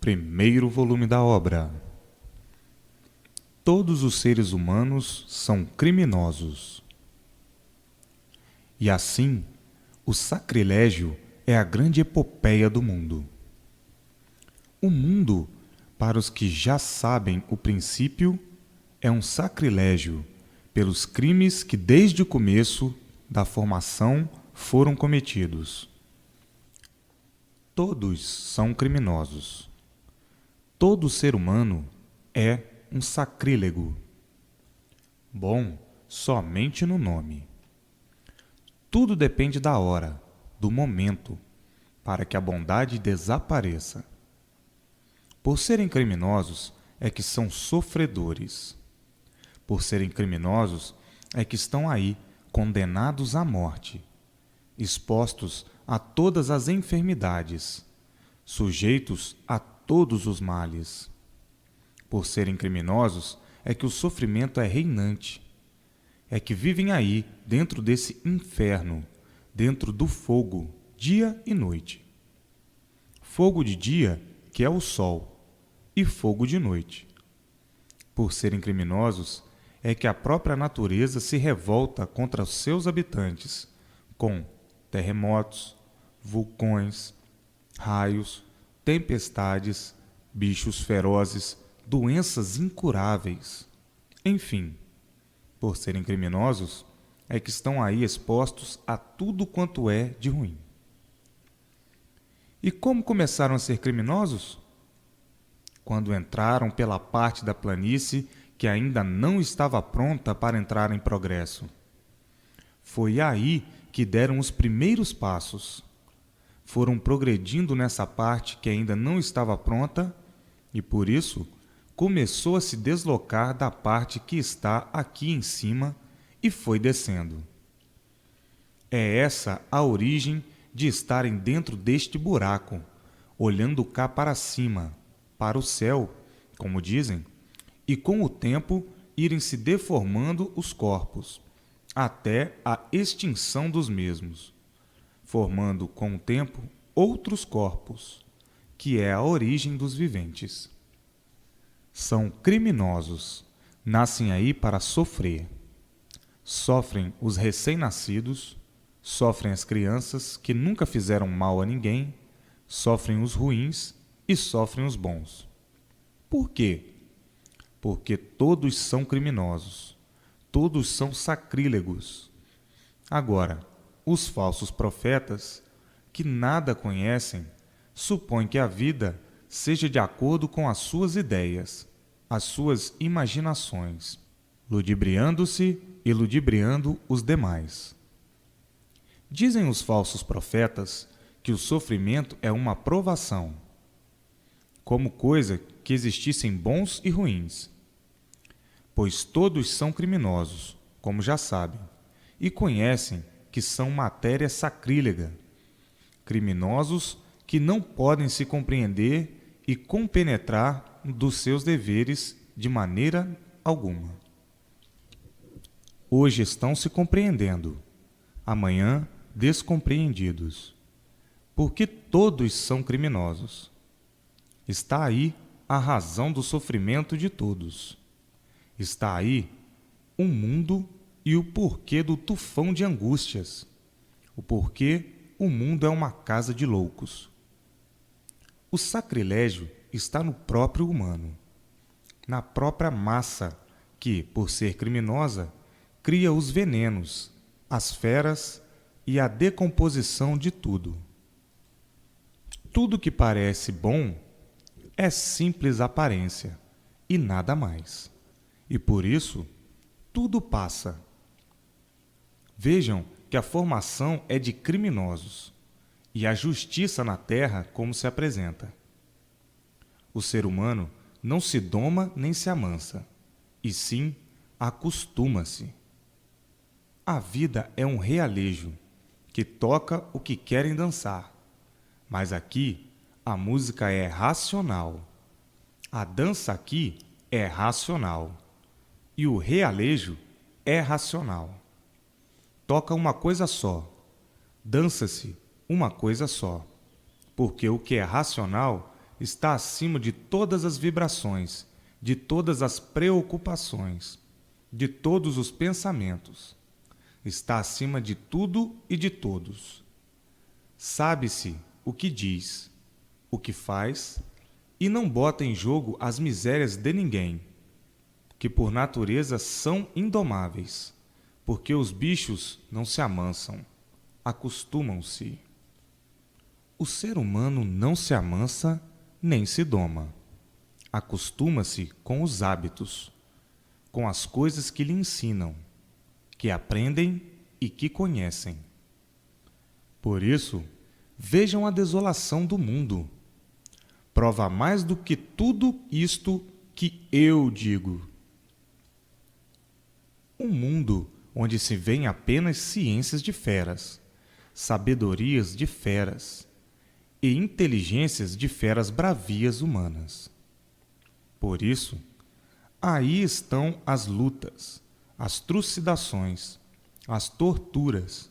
Primeiro volume da obra. Todos os seres humanos são criminosos. E assim, o sacrilégio é a grande epopeia do mundo. O mundo, para os que já sabem o princípio, é um sacrilégio pelos crimes que desde o começo da formação foram cometidos. Todos são criminosos. Todo ser humano é um sacrílego. Bom, somente no nome. Tudo depende da hora, do momento, para que a bondade desapareça. Por serem criminosos, é que são sofredores. Por serem criminosos, é que estão aí, condenados à morte, expostos a todas as enfermidades, sujeitos a todos os males. Por serem criminosos, é que o sofrimento é reinante, é que vivem aí, dentro desse inferno, dentro do fogo, dia e noite. Fogo de dia, que é o sol, e fogo de noite. Por serem criminosos, é que a própria natureza se revolta contra os seus habitantes, com terremotos, vulcões, raios, tempestades, bichos ferozes, doenças incuráveis. Enfim, por serem criminosos, é que estão aí expostos a tudo quanto é de ruim. E como começaram a ser criminosos? Quando entraram pela parte da planície que ainda não estava pronta para entrar em progresso. Foi aí que deram os primeiros passos. Foram progredindo nessa parte que ainda não estava pronta e, por isso, começou a se deslocar da parte que está aqui em cima e foi descendo. É essa a origem de estarem dentro deste buraco, olhando cá para cima, para o céu, como dizem, e com o tempo irem se deformando os corpos, até a extinção dos mesmos, formando com o tempo outros corpos, que é a origem dos viventes. São criminosos, nascem aí para sofrer. Sofrem os recém-nascidos, sofrem as crianças que nunca fizeram mal a ninguém, sofrem os ruins e sofrem os bons. Por quê? Porque todos são criminosos, todos são sacrílegos. Agora, os falsos profetas, que nada conhecem, supõem que a vida seja de acordo com as suas ideias, as suas imaginações, ludibriando-se e ludibriando os demais. Dizem os falsos profetas que o sofrimento é uma provação, como coisa que existissem bons e ruins, pois todos são criminosos, como já sabem, e conhecem que são matéria sacrílega, criminosos que não podem se compreender e compenetrar dos seus deveres de maneira alguma. Hoje estão se compreendendo, amanhã descompreendidos, porque todos são criminosos. Está aí a razão do sofrimento de todos. Está aí o mundo e o porquê do tufão de angústias, o porquê o mundo é uma casa de loucos. O sacrilégio está no próprio humano, na própria massa que, por ser criminosa, cria os venenos, as feras e a decomposição de tudo. Tudo que parece bom é simples aparência e nada mais. E por isso, tudo passa. Vejam que a formação é de criminosos e a justiça na terra como se apresenta. O ser humano não se doma nem se amansa, e sim acostuma-se. A vida é um realejo que toca o que querem dançar, mas aqui a música é racional. A dança aqui é racional e o realejo é racional. Toca uma coisa só, dança-se uma coisa só, porque o que é racional está acima de todas as vibrações, de todas as preocupações, de todos os pensamentos. Está acima de tudo e de todos. Sabe-se o que diz, o que faz, e não bota em jogo as misérias de ninguém, que por natureza são indomáveis, porque os bichos não se amansam, acostumam-se. O ser humano não se amansa nem se doma. Acostuma-se com os hábitos, com as coisas que lhe ensinam, que aprendem e que conhecem. Por isso, vejam a desolação do mundo. Prova mais do que tudo isto que eu digo. Um mundo onde se vêem apenas ciências de feras, sabedorias de feras e inteligências de feras bravias humanas. Por isso, aí estão as lutas, as trucidações, as torturas,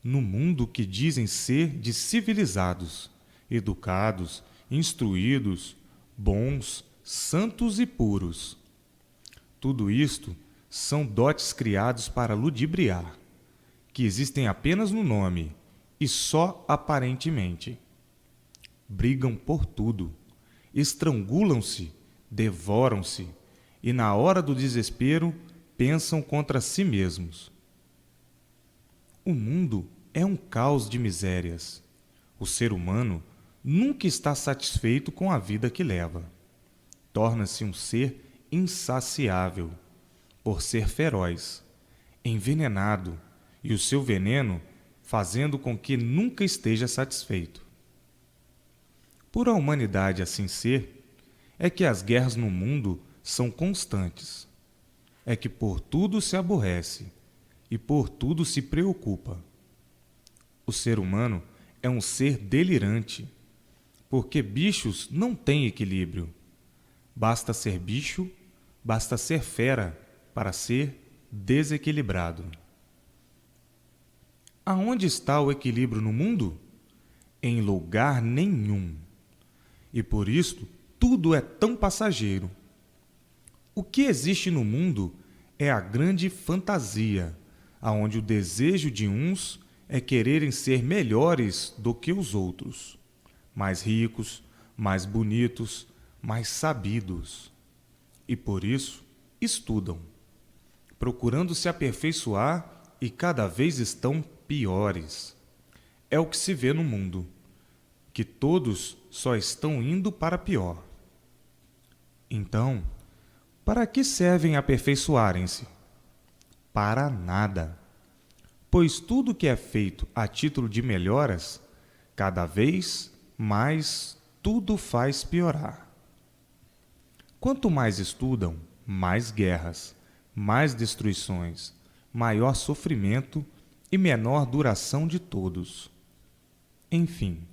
no mundo que dizem ser de civilizados, educados, instruídos, bons, santos e puros. Tudo isto são dotes criados para ludibriar, que existem apenas no nome e só aparentemente. Brigam por tudo, estrangulam-se, devoram-se e, na hora do desespero, pensam contra si mesmos. O mundo é um caos de misérias. O ser humano nunca está satisfeito com a vida que leva. Torna-se um ser insaciável, por ser feroz, envenenado, e o seu veneno fazendo com que nunca esteja satisfeito. Por a humanidade assim ser, é que as guerras no mundo são constantes. É que por tudo se aborrece e por tudo se preocupa. O ser humano é um ser delirante, porque bichos não têm equilíbrio. Basta ser bicho, basta ser fera para ser desequilibrado. Aonde está o equilíbrio no mundo? Em lugar nenhum. E por isto, tudo é tão passageiro. O que existe no mundo é a grande fantasia, aonde o desejo de uns é quererem ser melhores do que os outros, mais ricos, mais bonitos, mais sabidos. E por isso, estudam, procurando se aperfeiçoar e cada vez estão piores. É o que se vê no mundo, que todos só estão indo para pior. Então, para que servem aperfeiçoarem-se? Para nada. Pois tudo que é feito a título de melhoras, cada vez mais tudo faz piorar. Quanto mais estudam, mais guerras, mais destruições, maior sofrimento e menor duração de todos. Enfim,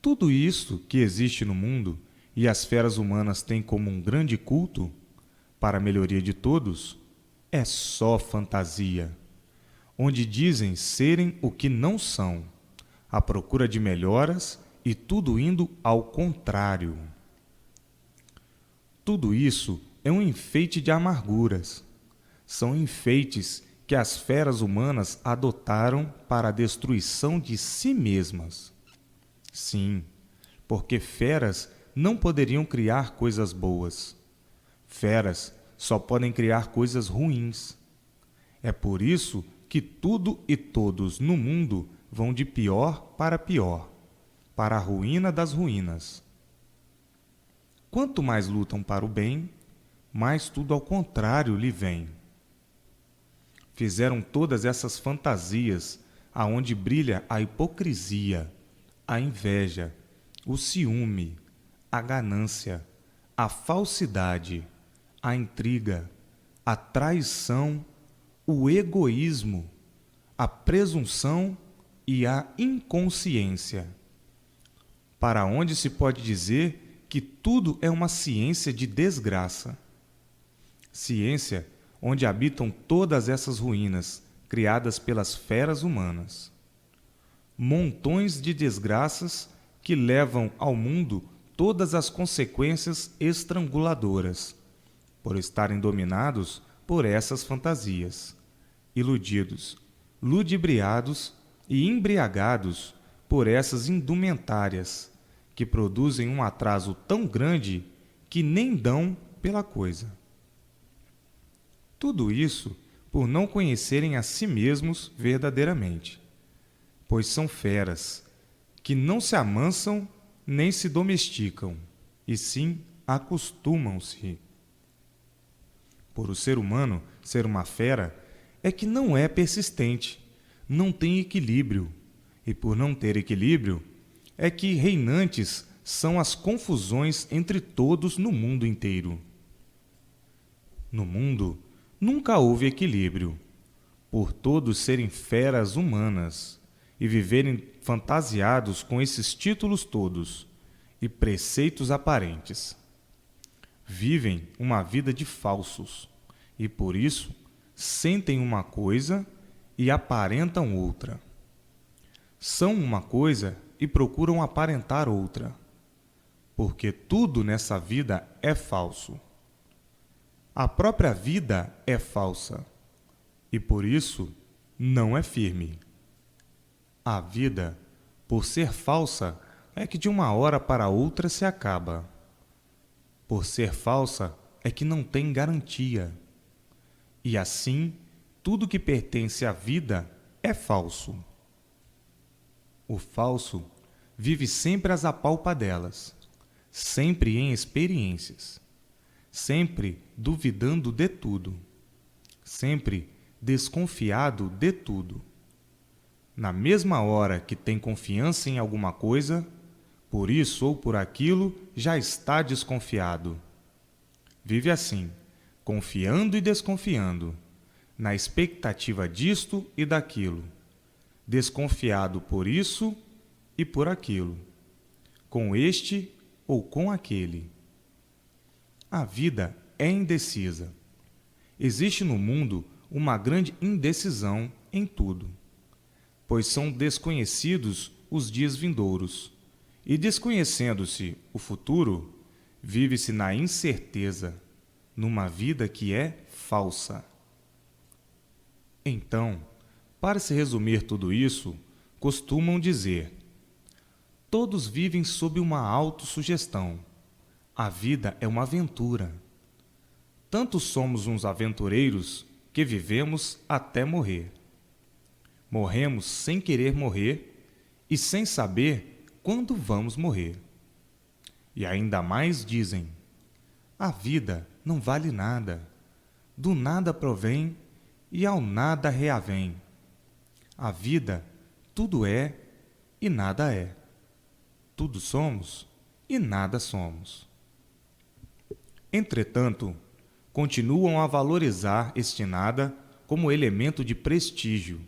tudo isso que existe no mundo e as feras humanas têm como um grande culto, para a melhoria de todos, é só fantasia, onde dizem serem o que não são, à procura de melhoras e tudo indo ao contrário. Tudo isso é um enfeite de amarguras. São enfeites que as feras humanas adotaram para a destruição de si mesmas. Sim, porque feras não poderiam criar coisas boas. Feras só podem criar coisas ruins. É por isso que tudo e todos no mundo vão de pior, para a ruína das ruínas. Quanto mais lutam para o bem, mais tudo ao contrário lhe vem. Fizeram todas essas fantasias aonde brilha a hipocrisia, a inveja, o ciúme, a ganância, a falsidade, a intriga, a traição, o egoísmo, a presunção e a inconsciência. Para onde se pode dizer que tudo é uma ciência de desgraça. Ciência onde habitam todas essas ruínas criadas pelas feras humanas. Montões de desgraças que levam ao mundo todas as consequências estranguladoras, por estarem dominados por essas fantasias, iludidos, ludibriados e embriagados por essas indumentárias, que produzem um atraso tão grande que nem dão pela coisa. Tudo isso por não conhecerem a si mesmos verdadeiramente, pois são feras, que não se amansam nem se domesticam, e sim acostumam-se. Por o ser humano ser uma fera, é que não é persistente, não tem equilíbrio, e por não ter equilíbrio, é que reinantes são as confusões entre todos no mundo inteiro. No mundo nunca houve equilíbrio, por todos serem feras humanas e viverem fantasiados com esses títulos todos e preceitos aparentes. Vivem uma vida de falsos e, por isso, sentem uma coisa e aparentam outra. São uma coisa e procuram aparentar outra, porque tudo nessa vida é falso. A própria vida é falsa e, por isso, não é firme. A vida, por ser falsa, é que de uma hora para outra se acaba. Por ser falsa, é que não tem garantia. E assim, tudo que pertence à vida é falso. O falso vive sempre às apalpadelas, sempre em experiências, sempre duvidando de tudo, sempre desconfiado de tudo. Na mesma hora que tem confiança em alguma coisa, por isso ou por aquilo, já está desconfiado. Vive assim, confiando e desconfiando, na expectativa disto e daquilo, desconfiado por isso e por aquilo, com este ou com aquele. A vida é indecisa. Existe no mundo uma grande indecisão em tudo, pois são desconhecidos os dias vindouros, e desconhecendo-se o futuro, vive-se na incerteza, numa vida que é falsa. Então, para se resumir tudo isso, costumam dizer: todos vivem sob uma autossugestão. A vida é uma aventura. Tanto somos uns aventureiros que vivemos até morrer. Morremos sem querer morrer e sem saber quando vamos morrer. E ainda mais dizem: a vida não vale nada. Do nada provém e ao nada reavém. A vida tudo é e nada é. Tudo somos e nada somos. Entretanto, continuam a valorizar este nada como elemento de prestígio,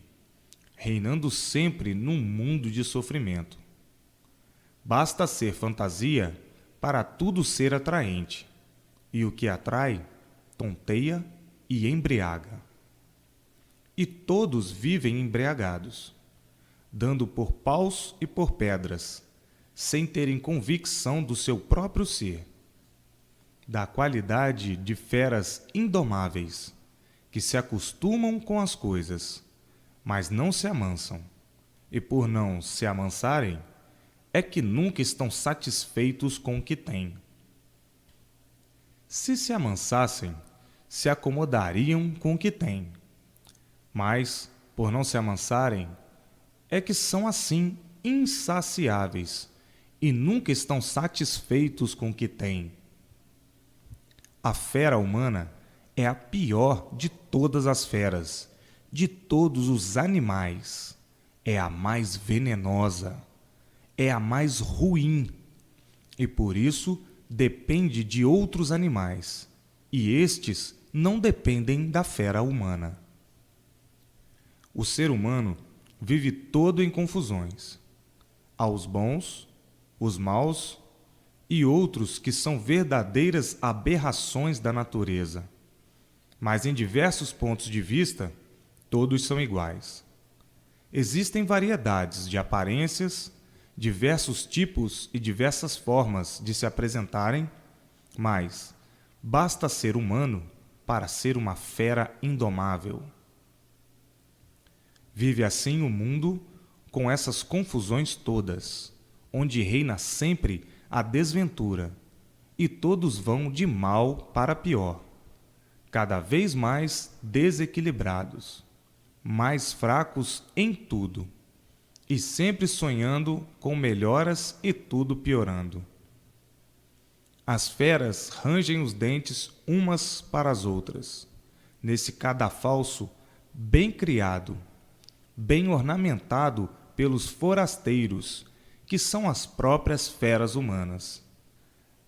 reinando sempre num mundo de sofrimento. Basta ser fantasia para tudo ser atraente, e o que atrai, tonteia e embriaga. E todos vivem embriagados, dando por paus e por pedras, sem terem convicção do seu próprio ser, da qualidade de feras indomáveis, que se acostumam com as coisas, mas não se amansam, e por não se amansarem, é que nunca estão satisfeitos com o que têm. Se se amansassem, se acomodariam com o que têm, mas, por não se amansarem, é que são assim insaciáveis e nunca estão satisfeitos com o que têm. A fera humana é a pior de todas as feras, de todos os animais. É a mais venenosa, é a mais ruim, e por isso depende de outros animais, e estes não dependem da fera humana. O ser humano vive todo em confusões. Há os bons, os maus e outros que são verdadeiras aberrações da natureza. Mas em diversos pontos de vista, todos são iguais. Existem variedades de aparências, diversos tipos e diversas formas de se apresentarem, mas basta ser humano para ser uma fera indomável. Vive assim o mundo com essas confusões todas, onde reina sempre a desventura, e todos vão de mal para pior, cada vez mais desequilibrados, mais fracos em tudo, e sempre sonhando com melhoras e tudo piorando. As feras rangem os dentes umas para as outras, nesse cadafalso bem criado, bem ornamentado pelos forasteiros, que são as próprias feras humanas,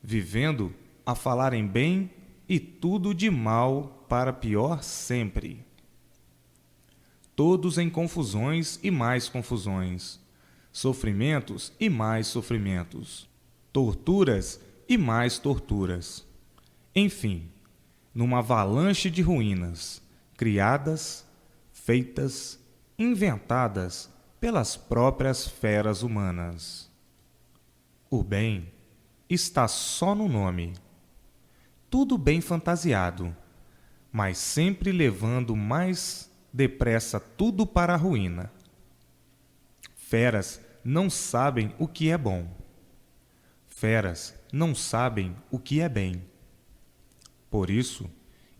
vivendo a falarem bem e tudo de mal para pior sempre. Todos em confusões e mais confusões, sofrimentos e mais sofrimentos, torturas e mais torturas. Enfim, numa avalanche de ruínas, criadas, feitas, inventadas pelas próprias feras humanas. O bem está só no nome. Tudo bem fantasiado, mas sempre levando mais depressa tudo para a ruína. Feras não sabem o que é bom. Feras não sabem o que é bem. Por isso,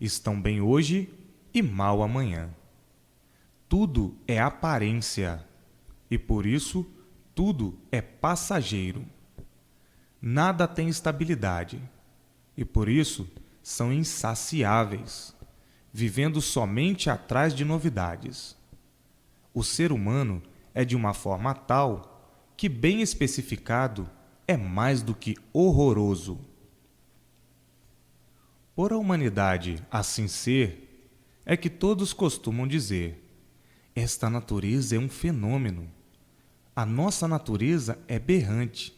estão bem hoje e mal amanhã. Tudo é aparência, e por isso tudo é passageiro. Nada tem estabilidade, e por isso são insaciáveis, vivendo somente atrás de novidades. O ser humano é de uma forma tal que, bem especificado, é mais do que horroroso. Por a humanidade assim ser, é que todos costumam dizer: esta natureza é um fenômeno. A nossa natureza é berrante.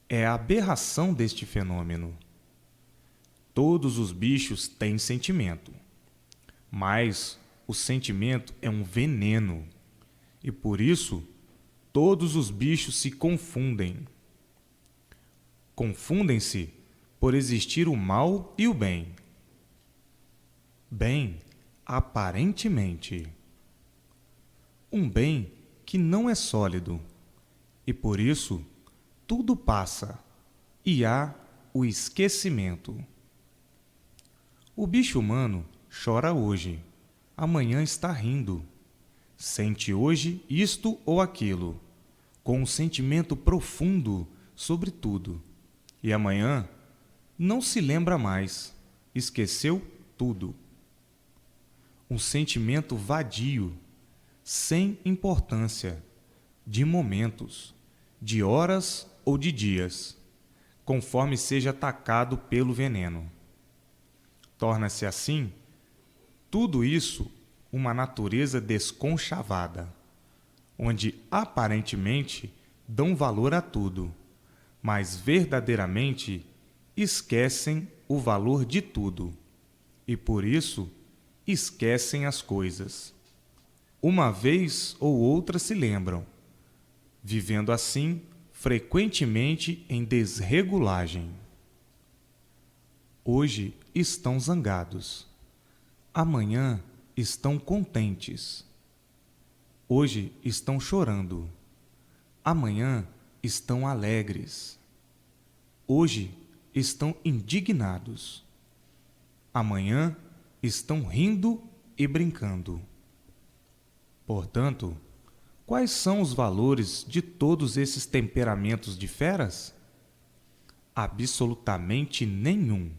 É a aberração deste fenômeno. Todos os bichos têm sentimento, mas o sentimento é um veneno, e por isso todos os bichos se confundem. Confundem-se por existir o mal e o bem. Bem, aparentemente. Um bem que não é sólido, e por isso tudo passa, e há o esquecimento. O bicho humano chora hoje, amanhã está rindo. Sente hoje isto ou aquilo, com um sentimento profundo sobre tudo. E amanhã não se lembra mais, esqueceu tudo. Um sentimento vadio, sem importância, de momentos, de horas ou de dias, conforme seja atacado pelo veneno. Torna-se assim, tudo isso, uma natureza desconchavada, onde aparentemente dão valor a tudo, mas verdadeiramente esquecem o valor de tudo, e por isso esquecem as coisas. Uma vez ou outra se lembram, vivendo assim frequentemente em desregulagem. Hoje estão zangados, amanhã estão contentes. Hoje estão chorando, amanhã estão alegres. Hoje estão indignados, amanhã estão rindo e brincando. Portanto, quais são os valores de todos esses temperamentos de feras? Absolutamente nenhum.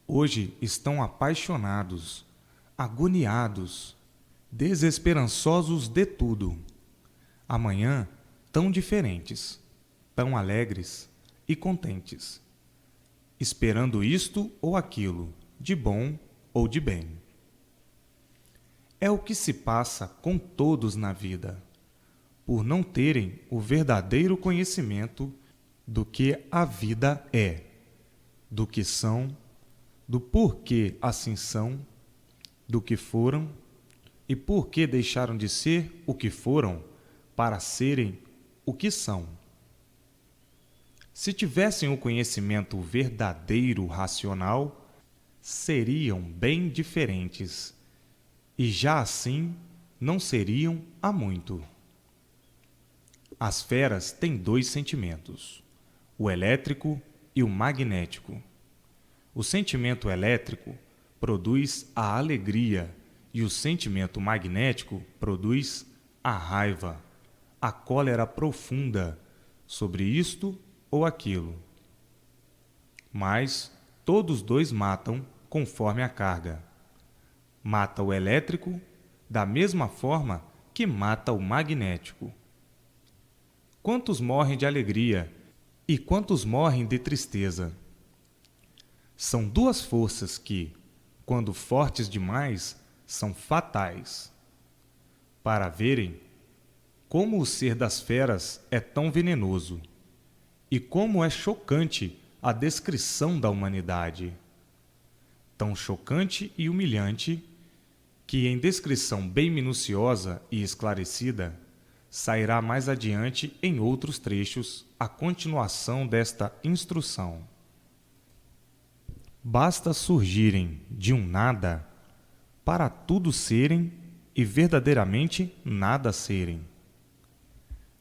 Hoje estão apaixonados, agoniados, desesperançosos de tudo. Amanhã, tão diferentes, tão alegres e contentes, esperando isto ou aquilo, de bom ou de bem. É o que se passa com todos na vida, por não terem o verdadeiro conhecimento do que a vida é, do que são, do porquê assim são, do que foram e por que deixaram de ser o que foram para serem o que são. Se tivessem o conhecimento verdadeiro racional, seriam bem diferentes, e já assim não seriam há muito. As feras têm dois sentimentos, o elétrico e o magnético. O sentimento elétrico produz a alegria e o sentimento magnético produz a raiva, a cólera profunda sobre isto ou aquilo. Mas todos dois matam conforme a carga. Mata o elétrico da mesma forma que mata o magnético. Quantos morrem de alegria e quantos morrem de tristeza? São duas forças que, quando fortes demais, são fatais. Para verem como o ser das feras é tão venenoso e como é chocante a descrição da humanidade. Tão chocante e humilhante que, em descrição bem minuciosa e esclarecida, sairá mais adiante em outros trechos a continuação desta instrução. Basta surgirem de um nada para tudo serem e verdadeiramente nada serem.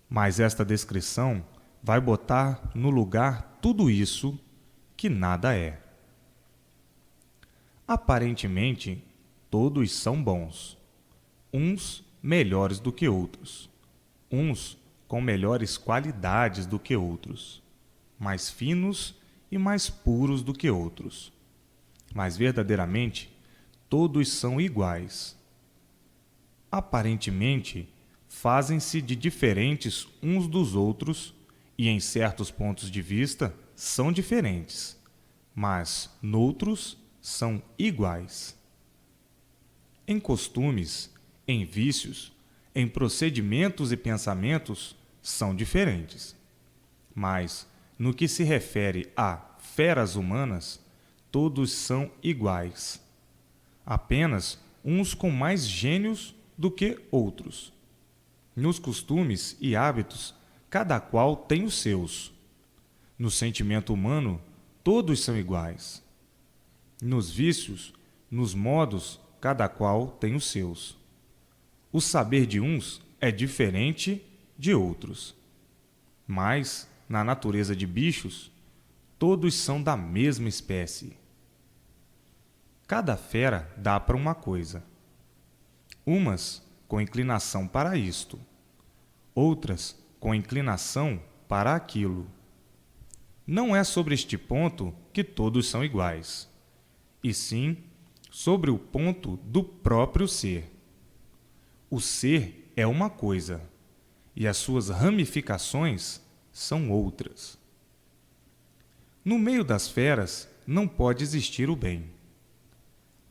Mas esta descrição vai botar no lugar tudo isso que nada é. Aparentemente, todos são bons, uns melhores do que outros, uns com melhores qualidades do que outros, mais finos e mais puros do que outros. Mas verdadeiramente, todos são iguais. Aparentemente, fazem-se de diferentes uns dos outros e, em certos pontos de vista, são diferentes, mas, noutros, são iguais. Em costumes, em vícios, em procedimentos e pensamentos, são diferentes. Mas, no que se refere a feras humanas, todos são iguais. Apenas uns com mais gênios do que outros. Nos costumes e hábitos, cada qual tem os seus. No sentimento humano, todos são iguais. Nos vícios, nos modos, cada qual tem os seus. O saber de uns é diferente de outros. Mas, na natureza de bichos, todos são da mesma espécie. Cada fera dá para uma coisa. Umas com inclinação para isto, outras com inclinação para aquilo. Não é sobre este ponto que todos são iguais, e sim sobre o ponto do próprio ser. O ser é uma coisa, e as suas ramificações são outras. No meio das feras não pode existir o bem.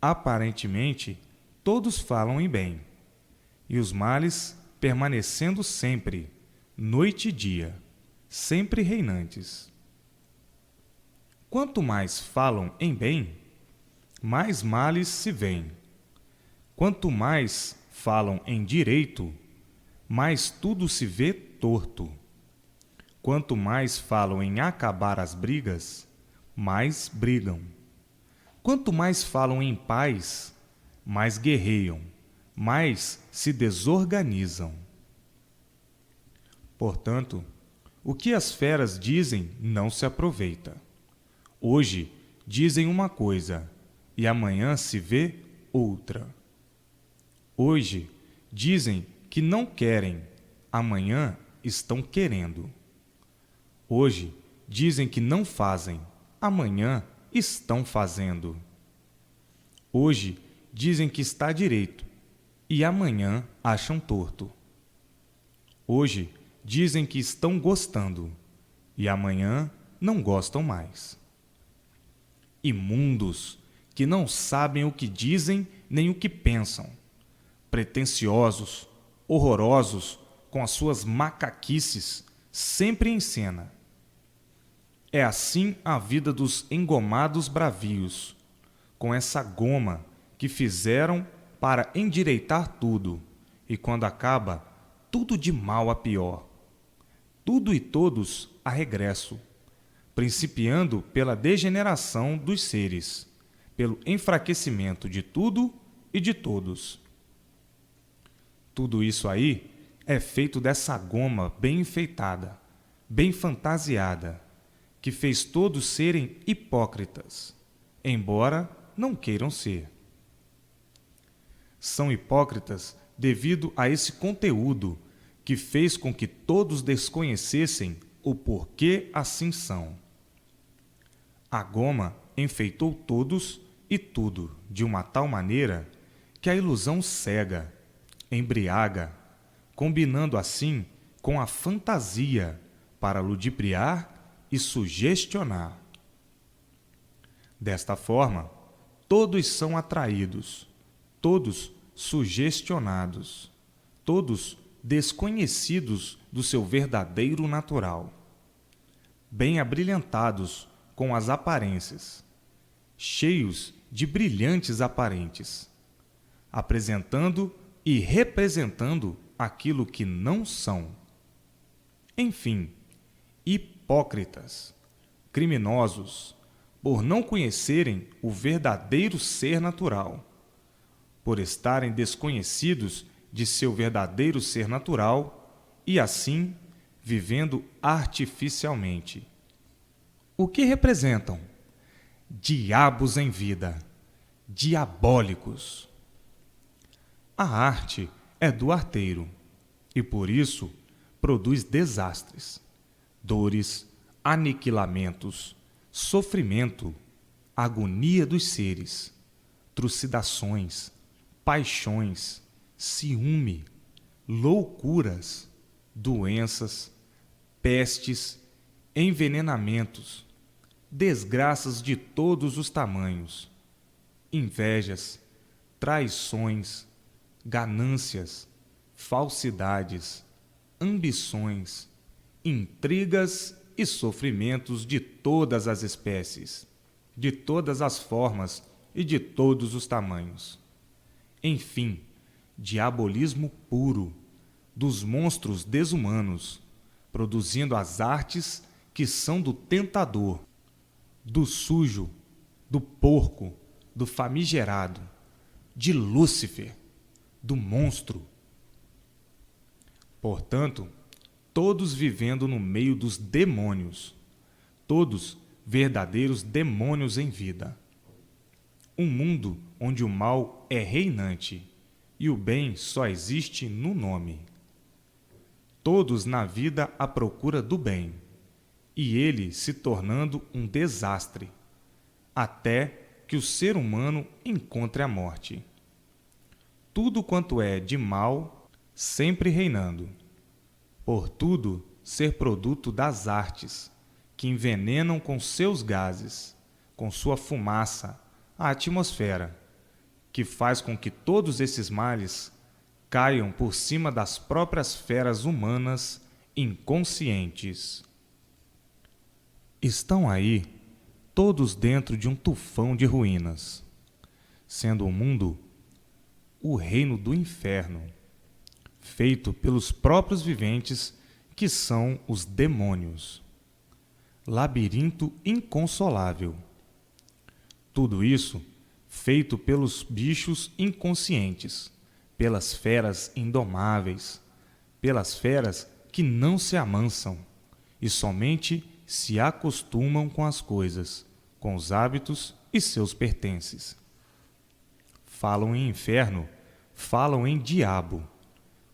Aparentemente, todos falam em bem, e os males permanecendo sempre, noite e dia, sempre reinantes. Quanto mais falam em bem, mais males se veem. Quanto mais falam em direito, mais tudo se vê torto. Quanto mais falam em acabar as brigas, mais brigam. Quanto mais falam em paz, mais guerreiam, mais se desorganizam. Portanto, o que as feras dizem não se aproveita. Hoje dizem uma coisa e amanhã se vê outra. Hoje dizem que não querem, amanhã estão querendo. Hoje dizem que não fazem, amanhã estão fazendo. Hoje dizem que está direito e amanhã acham torto. Hoje dizem que estão gostando e amanhã não gostam mais. Imundos, que não sabem o que dizem nem o que pensam, pretensiosos, horrorosos, com as suas macaquices sempre em cena. É assim a vida dos engomados bravios, com essa goma que fizeram para endireitar tudo, e quando acaba, tudo de mal a pior. tudo e todos a regresso, principiando pela degeneração dos seres, pelo enfraquecimento de tudo e de todos. Tudo isso aí é feito dessa goma bem enfeitada, bem fantasiada, que fez todos serem hipócritas, embora não queiram ser. São hipócritas devido a esse conteúdo que fez com que todos desconhecessem o porquê assim são. A goma enfeitou todos e tudo de uma tal maneira que a ilusão cega, embriaga, combinando assim com a fantasia para ludibriar e sugestionar. Desta forma, todos são atraídos, todos sugestionados, todos desconhecidos do seu verdadeiro natural, bem abrilhantados com as aparências, cheios de brilhantes aparentes, apresentando e representando aquilo que não são. Enfim, hipócritas, criminosos, por não conhecerem o verdadeiro ser natural, por estarem desconhecidos de seu verdadeiro ser natural e, assim, vivendo artificialmente. O que representam? Diabos em vida, diabólicos. A arte é do arteiro e, por isso, produz desastres, dores, aniquilamentos, sofrimento, agonia dos seres, trucidações, paixões, ciúme, loucuras, doenças, pestes, envenenamentos, desgraças de todos os tamanhos, invejas, traições, ganâncias, falsidades, ambições, intrigas e sofrimentos de todas as espécies, de todas as formas e de todos os tamanhos. Enfim, diabolismo puro dos monstros desumanos, produzindo as artes que são do tentador, do sujo, do porco, do famigerado, de Lúcifer, do monstro. Portanto, todos vivendo no meio dos demônios, todos verdadeiros demônios em vida. Um mundo onde o mal é reinante e o bem só existe no nome. Todos na vida à procura do bem, e ele se tornando um desastre, até que o ser humano encontre a morte. Tudo quanto é de mal, sempre reinando. Por tudo ser produto das artes, que envenenam com seus gases, com sua fumaça, a atmosfera, que faz com que todos esses males caiam por cima das próprias feras humanas inconscientes. Estão aí, todos dentro de um tufão de ruínas, sendo o mundo o reino do inferno, feito pelos próprios viventes, que são os demônios. Labirinto inconsolável. Tudo isso feito pelos bichos inconscientes, pelas feras indomáveis, pelas feras que não se amansam e somente se acostumam com as coisas, com os hábitos e seus pertences. Falam em inferno, falam em diabo.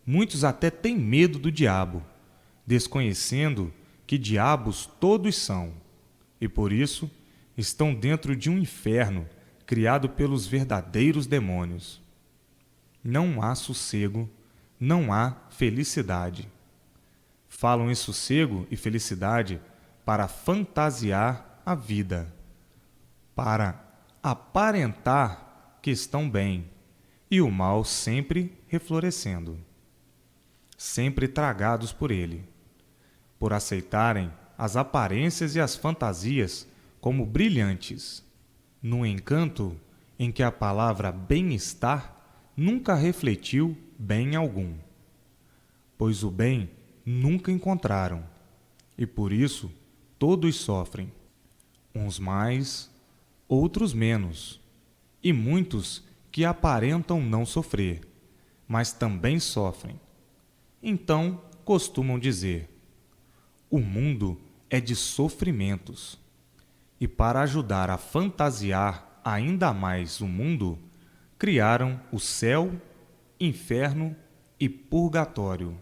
Muitos até têm medo do diabo, desconhecendo que diabos todos são, e por isso estão dentro de um inferno criado pelos verdadeiros demônios. Não há sossego, não há felicidade. Falam em sossego e felicidade para fantasiar a vida, para aparentar que estão bem, e o mal sempre reflorescendo, sempre tragados por ele, por aceitarem as aparências e as fantasias como brilhantes, no encanto em que a palavra bem-estar nunca refletiu bem algum, pois o bem nunca encontraram e por isso todos sofrem, uns mais, outros menos, e muitos que aparentam não sofrer, mas também sofrem. Então costumam dizer: o mundo é de sofrimentos. E para ajudar a fantasiar ainda mais o mundo, criaram o céu, inferno e purgatório.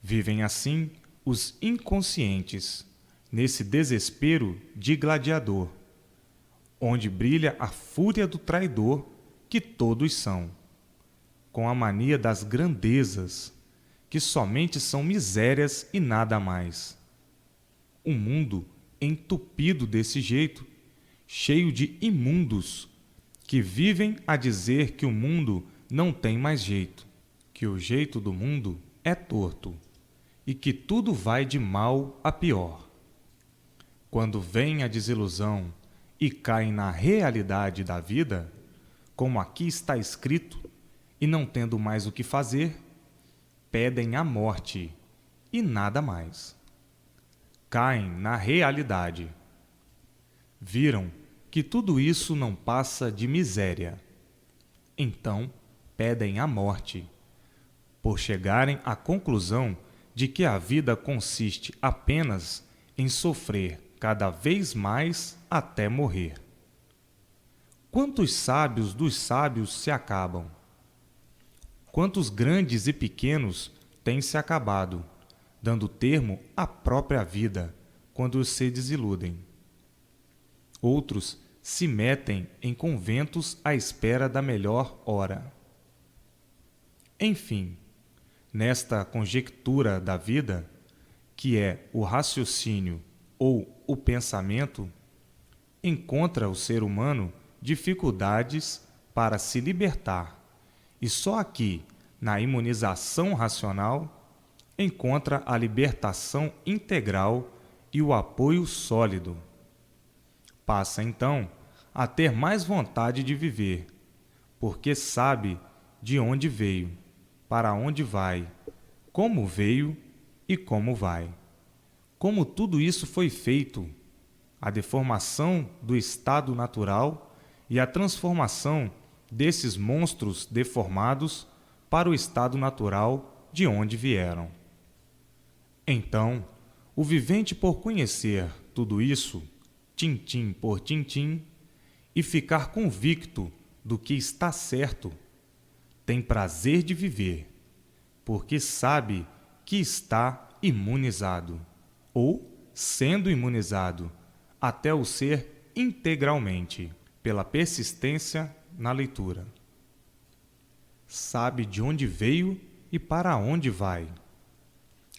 Vivem assim os inconscientes, nesse desespero de gladiador, onde brilha a fúria do traidor que todos são, com a mania das grandezas, que somente são misérias e nada mais. Um mundo entupido desse jeito, cheio de imundos, que vivem a dizer que o mundo não tem mais jeito, que o jeito do mundo é torto e que tudo vai de mal a pior. Quando vem a desilusão e caem na realidade da vida, como aqui está escrito, e não tendo mais o que fazer, pedem a morte e nada mais. Caem na realidade. Viram que tudo isso não passa de miséria. Então pedem a morte, por chegarem à conclusão de que a vida consiste apenas em sofrer cada vez mais até morrer. Quantos sábios dos sábios se acabam? Quantos grandes e pequenos têm se acabado, dando termo à própria vida quando se desiludem? Outros se metem em conventos à espera da melhor hora. Enfim, nesta conjectura da vida, que é o raciocínio ou o pensamento, encontra o ser humano dificuldades para se libertar, e só aqui, na imunização racional, encontra a libertação integral e o apoio sólido. Passa, então, a ter mais vontade de viver, porque sabe de onde veio, para onde vai, como veio e como vai. Como tudo isso foi feito, a deformação do estado natural e a transformação desses monstros deformados para o estado natural de onde vieram. Então, o vivente, por conhecer tudo isso, tintim por tintim, e ficar convicto do que está certo, tem prazer de viver, porque sabe que está imunizado, ou sendo imunizado, até o ser integralmente, pela persistência na leitura. Sabe de onde veio e para onde vai.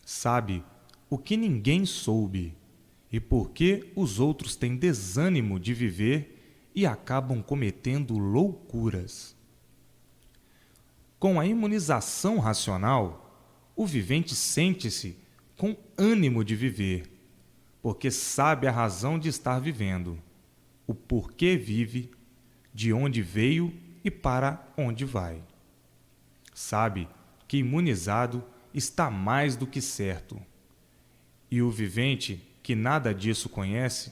Sabe o que ninguém soube, e por que os outros têm desânimo de viver e acabam cometendo loucuras. Com a imunização racional, o vivente sente-se com ânimo de viver, porque sabe a razão de estar vivendo, o porquê vive, de onde veio e para onde vai. Sabe que imunizado está mais do que certo. E o vivente, que nada disso conhece,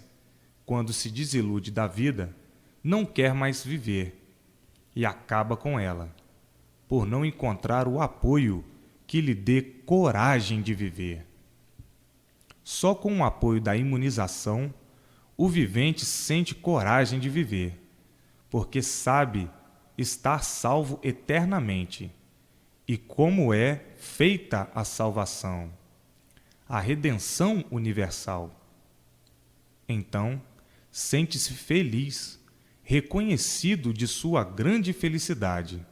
quando se desilude da vida, não quer mais viver e acaba com ela, por não encontrar o apoio que lhe dê coragem de viver. Só com o apoio da imunização, o vivente sente coragem de viver, porque sabe estar salvo eternamente, e como é feita a salvação, a redenção universal. Então, sente-se feliz, reconhecido de sua grande felicidade,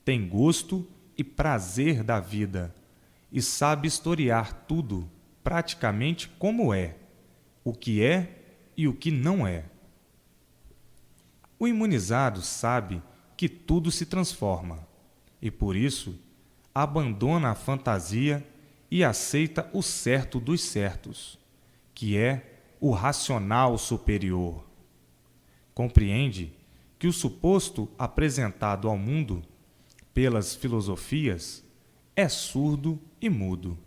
tem gosto e prazer da vida, e sabe historiar tudo praticamente como é, o que é e o que não é. O imunizado sabe que tudo se transforma, e por isso abandona a fantasia e aceita o certo dos certos, que é o racional superior. Compreende que o suposto apresentado ao mundo pelas filosofias é surdo e mudo.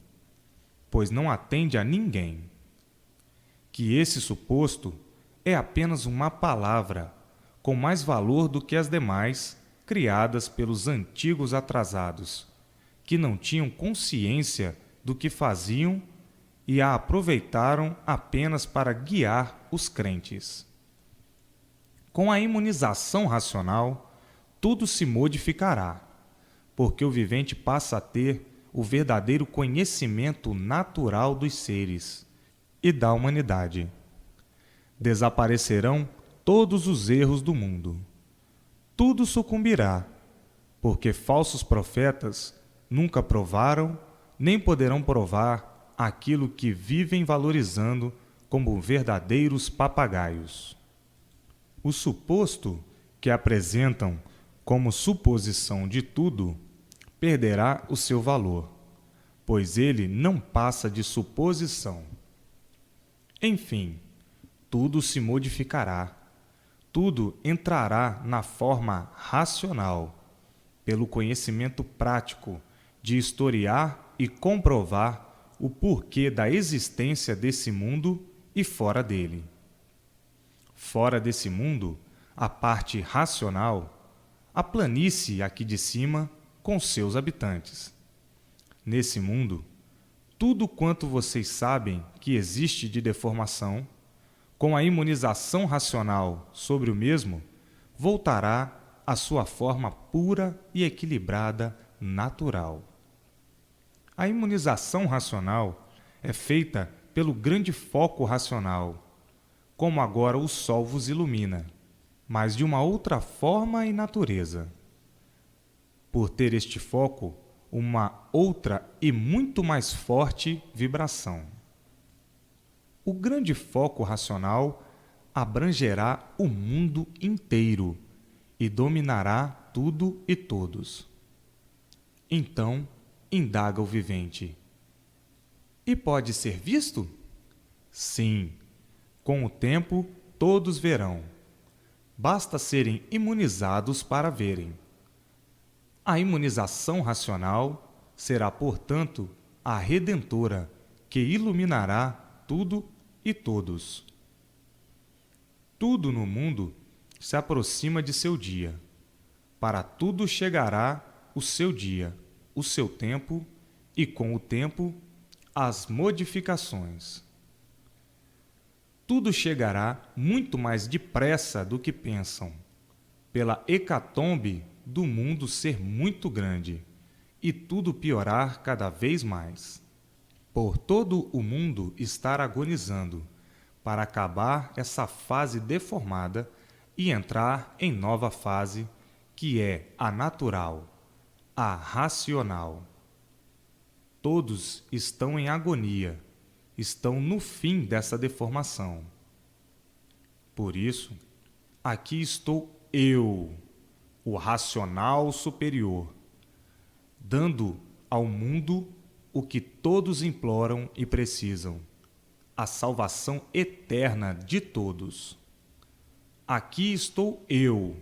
pois não atende a ninguém. Que esse suposto é apenas uma palavra, com mais valor do que as demais, criadas pelos antigos atrasados, que não tinham consciência do que faziam e a aproveitaram apenas para guiar os crentes. Com a imunização racional, tudo se modificará, porque o vivente passa a ter o verdadeiro conhecimento natural dos seres e da humanidade. Desaparecerão todos os erros do mundo. Tudo sucumbirá, porque falsos profetas nunca provaram, nem poderão provar aquilo que vivem valorizando como verdadeiros papagaios. O suposto que apresentam como suposição de tudo perderá o seu valor, pois ele não passa de suposição. Enfim, tudo se modificará, tudo entrará na forma racional, pelo conhecimento prático de historiar e comprovar o porquê da existência desse mundo e fora dele. Fora desse mundo, a parte racional, a planície aqui de cima com seus habitantes. Nesse mundo, tudo quanto vocês sabem que existe de deformação, com a imunização racional sobre o mesmo, voltará à sua forma pura e equilibrada natural. A imunização racional é feita pelo grande foco racional, como agora o Sol vos ilumina, mas de uma outra forma e natureza. Por ter este foco, uma outra e muito mais forte vibração. O grande foco racional abrangerá o mundo inteiro e dominará tudo e todos. Então, indaga o vivente: e pode ser visto? Sim, com o tempo todos verão. Basta serem imunizados para verem. A imunização racional será, portanto, a redentora que iluminará tudo e todos. Tudo no mundo se aproxima de seu dia. Para tudo chegará o seu dia, o seu tempo e, com o tempo, as modificações. Tudo chegará muito mais depressa do que pensam, pela hecatombe do mundo ser muito grande e tudo piorar cada vez mais. Por todo o mundo estar agonizando, para acabar essa fase deformada e entrar em nova fase, que é a natural, a racional. Todos estão em agonia, estão no fim dessa deformação. Por isso, aqui estou eu, o racional superior, dando ao mundo o que todos imploram e precisam, a salvação eterna de todos. Aqui estou eu,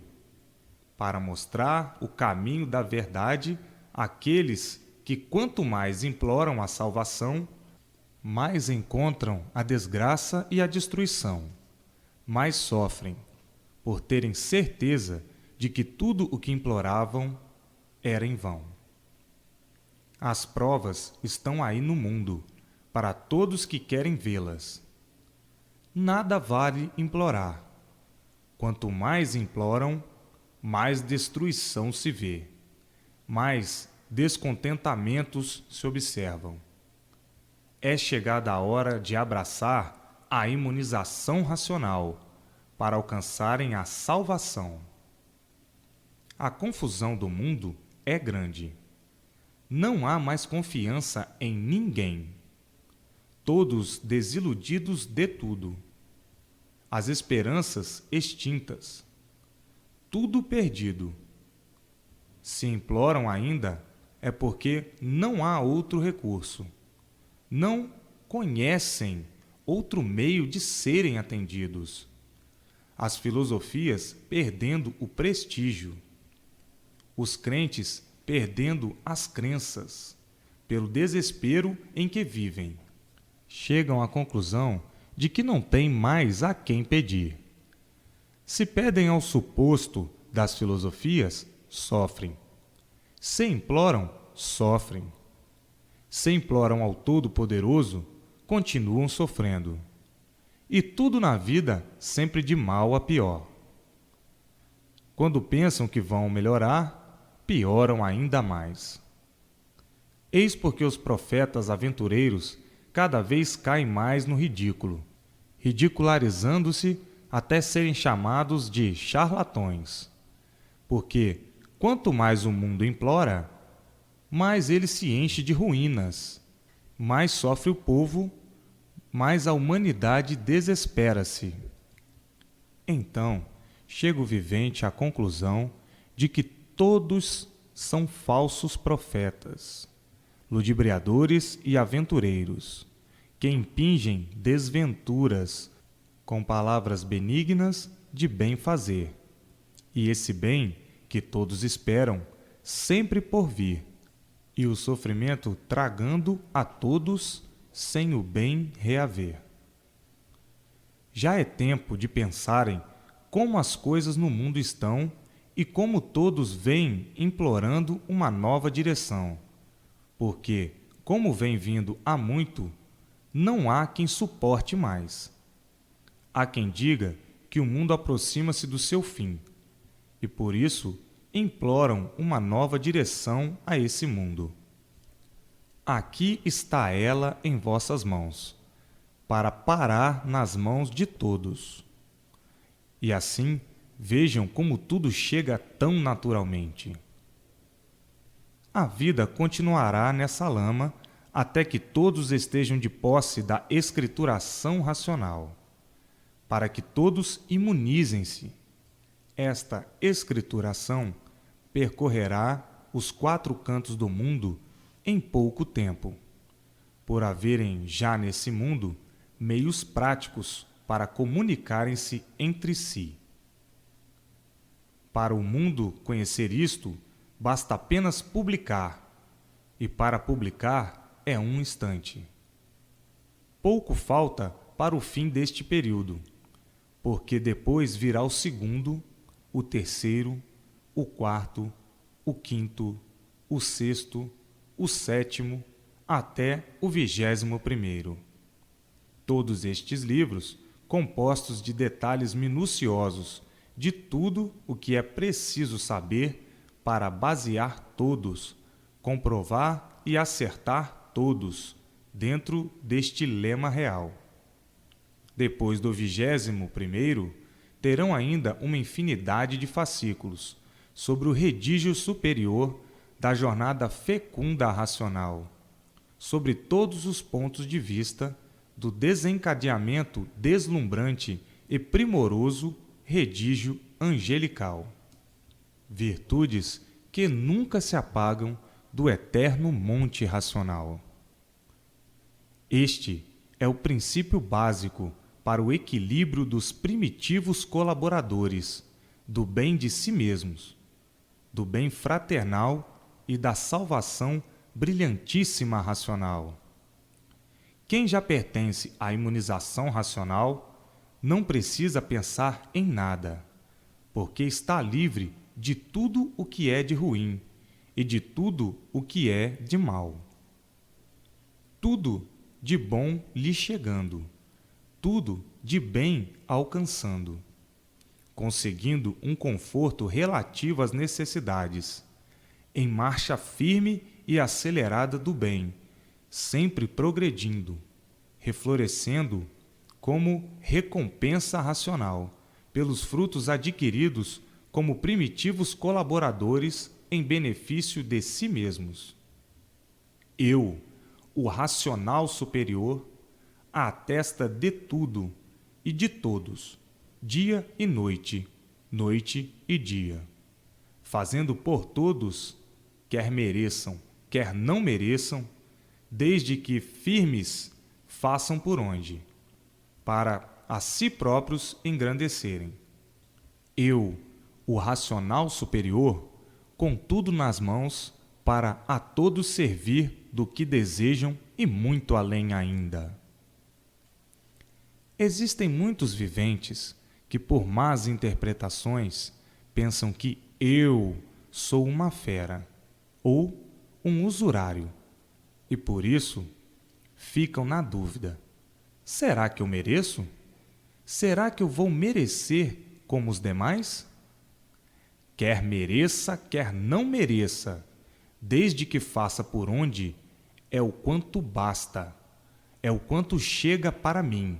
para mostrar o caminho da verdade àqueles que, quanto mais imploram a salvação, mais encontram a desgraça e a destruição, mais sofrem, por terem certeza de que tudo o que imploravam era em vão. As provas estão aí no mundo, para todos que querem vê-las. Nada vale implorar. Quanto mais imploram, mais destruição se vê, mais descontentamentos se observam. É chegada a hora de abraçar a imunização racional para alcançarem a salvação. A confusão do mundo é grande. Não há mais confiança em ninguém. Todos desiludidos de tudo. As esperanças extintas. Tudo perdido. Se imploram ainda, é porque não há outro recurso. Não conhecem outro meio de serem atendidos. As filosofias perdendo o prestígio. Os crentes perdendo as crenças, pelo desespero em que vivem. Chegam à conclusão de que não têm mais a quem pedir. Se pedem ao suposto das filosofias, sofrem. Se imploram, sofrem. Se imploram ao Todo-Poderoso, continuam sofrendo. E tudo na vida sempre de mal a pior. Quando pensam que vão melhorar, pioram ainda mais. Eis porque os profetas aventureiros cada vez caem mais no ridículo, ridicularizando-se até serem chamados de charlatões. Porque, quanto mais o mundo implora, mais ele se enche de ruínas, mais sofre o povo, mais a humanidade desespera-se. Então, chega o vivente à conclusão de que todos são falsos profetas, ludibriadores e aventureiros, que impingem desventuras com palavras benignas de bem fazer, e esse bem que todos esperam sempre por vir, e o sofrimento tragando a todos sem o bem reaver. Já é tempo de pensarem como as coisas no mundo estão e como todos vêm implorando uma nova direção, porque, como vem vindo há muito, não há quem suporte mais. Há quem diga que o mundo aproxima-se do seu fim, e por isso imploram uma nova direção a esse mundo. Aqui está ela em vossas mãos, para parar nas mãos de todos. E assim, vejam como tudo chega tão naturalmente. A vida continuará nessa lama até que todos estejam de posse da escrituração racional, para que todos imunizem-se. Esta escrituração percorrerá os 4 cantos do mundo em pouco tempo, por haverem já nesse mundo meios práticos para comunicarem-se entre si. Para o mundo conhecer isto, basta apenas publicar, e para publicar é um instante. Pouco falta para o fim deste período, porque depois virá o segundo, o terceiro, o quarto, o quinto, o sexto, o sétimo, até o 21º. Todos estes livros, compostos de detalhes minuciosos de tudo o que é preciso saber para basear todos, comprovar e acertar todos dentro deste lema real. Depois do 21º, terão ainda uma infinidade de fascículos sobre o redígio superior da jornada fecunda racional, sobre todos os pontos de vista do desencadeamento deslumbrante e primoroso redígio angelical. Virtudes que nunca se apagam do eterno monte racional. Este é o princípio básico para o equilíbrio dos primitivos colaboradores, do bem de si mesmos, do bem fraternal e da salvação brilhantíssima racional. Quem já pertence à imunização racional não precisa pensar em nada, porque está livre de tudo o que é de ruim e de tudo o que é de mal. Tudo de bom lhe chegando, tudo de bem alcançando, conseguindo um conforto relativo às necessidades, em marcha firme e acelerada do bem, sempre progredindo, reflorescendo como recompensa racional pelos frutos adquiridos como primitivos colaboradores em benefício de si mesmos. Eu, o racional superior, atesta de tudo e de todos, dia e noite, noite e dia, fazendo por todos, quer mereçam, quer não mereçam, desde que firmes façam por onde, para a si próprios engrandecerem. Eu, o racional superior, com tudo nas mãos, para a todos servir do que desejam e muito além ainda. Existem muitos viventes que, por más interpretações, pensam que eu sou uma fera ou um usurário e, por isso, ficam na dúvida: será que eu mereço? Será que eu vou merecer como os demais? Quer mereça, quer não mereça, desde que faça por onde, é o quanto basta, é o quanto chega para mim.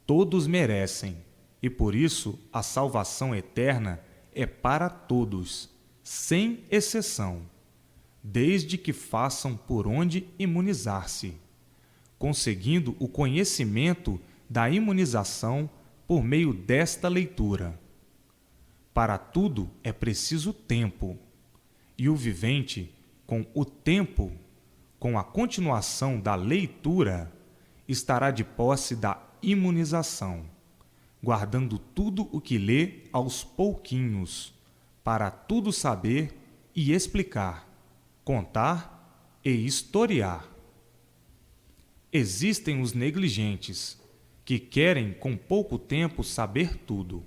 Todos merecem, e por isso a salvação eterna é para todos, sem exceção, desde que façam por onde imunizar-se, conseguindo o conhecimento da imunização por meio desta leitura. Para tudo é preciso tempo, e o vivente, com o tempo, com a continuação da leitura, estará de posse da imunização, guardando tudo o que lê aos pouquinhos, para tudo saber e explicar, contar e historiar. Existem os negligentes, que querem com pouco tempo saber tudo.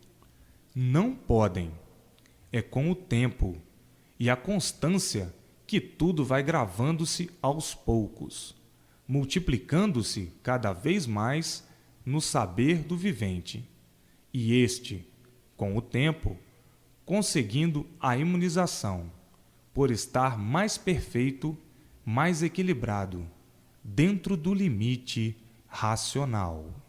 Não podem. É com o tempo e a constância que tudo vai gravando-se aos poucos, multiplicando-se cada vez mais no saber do vivente, e este, com o tempo, conseguindo a imunização, por estar mais perfeito, mais equilibrado, dentro do limite racional.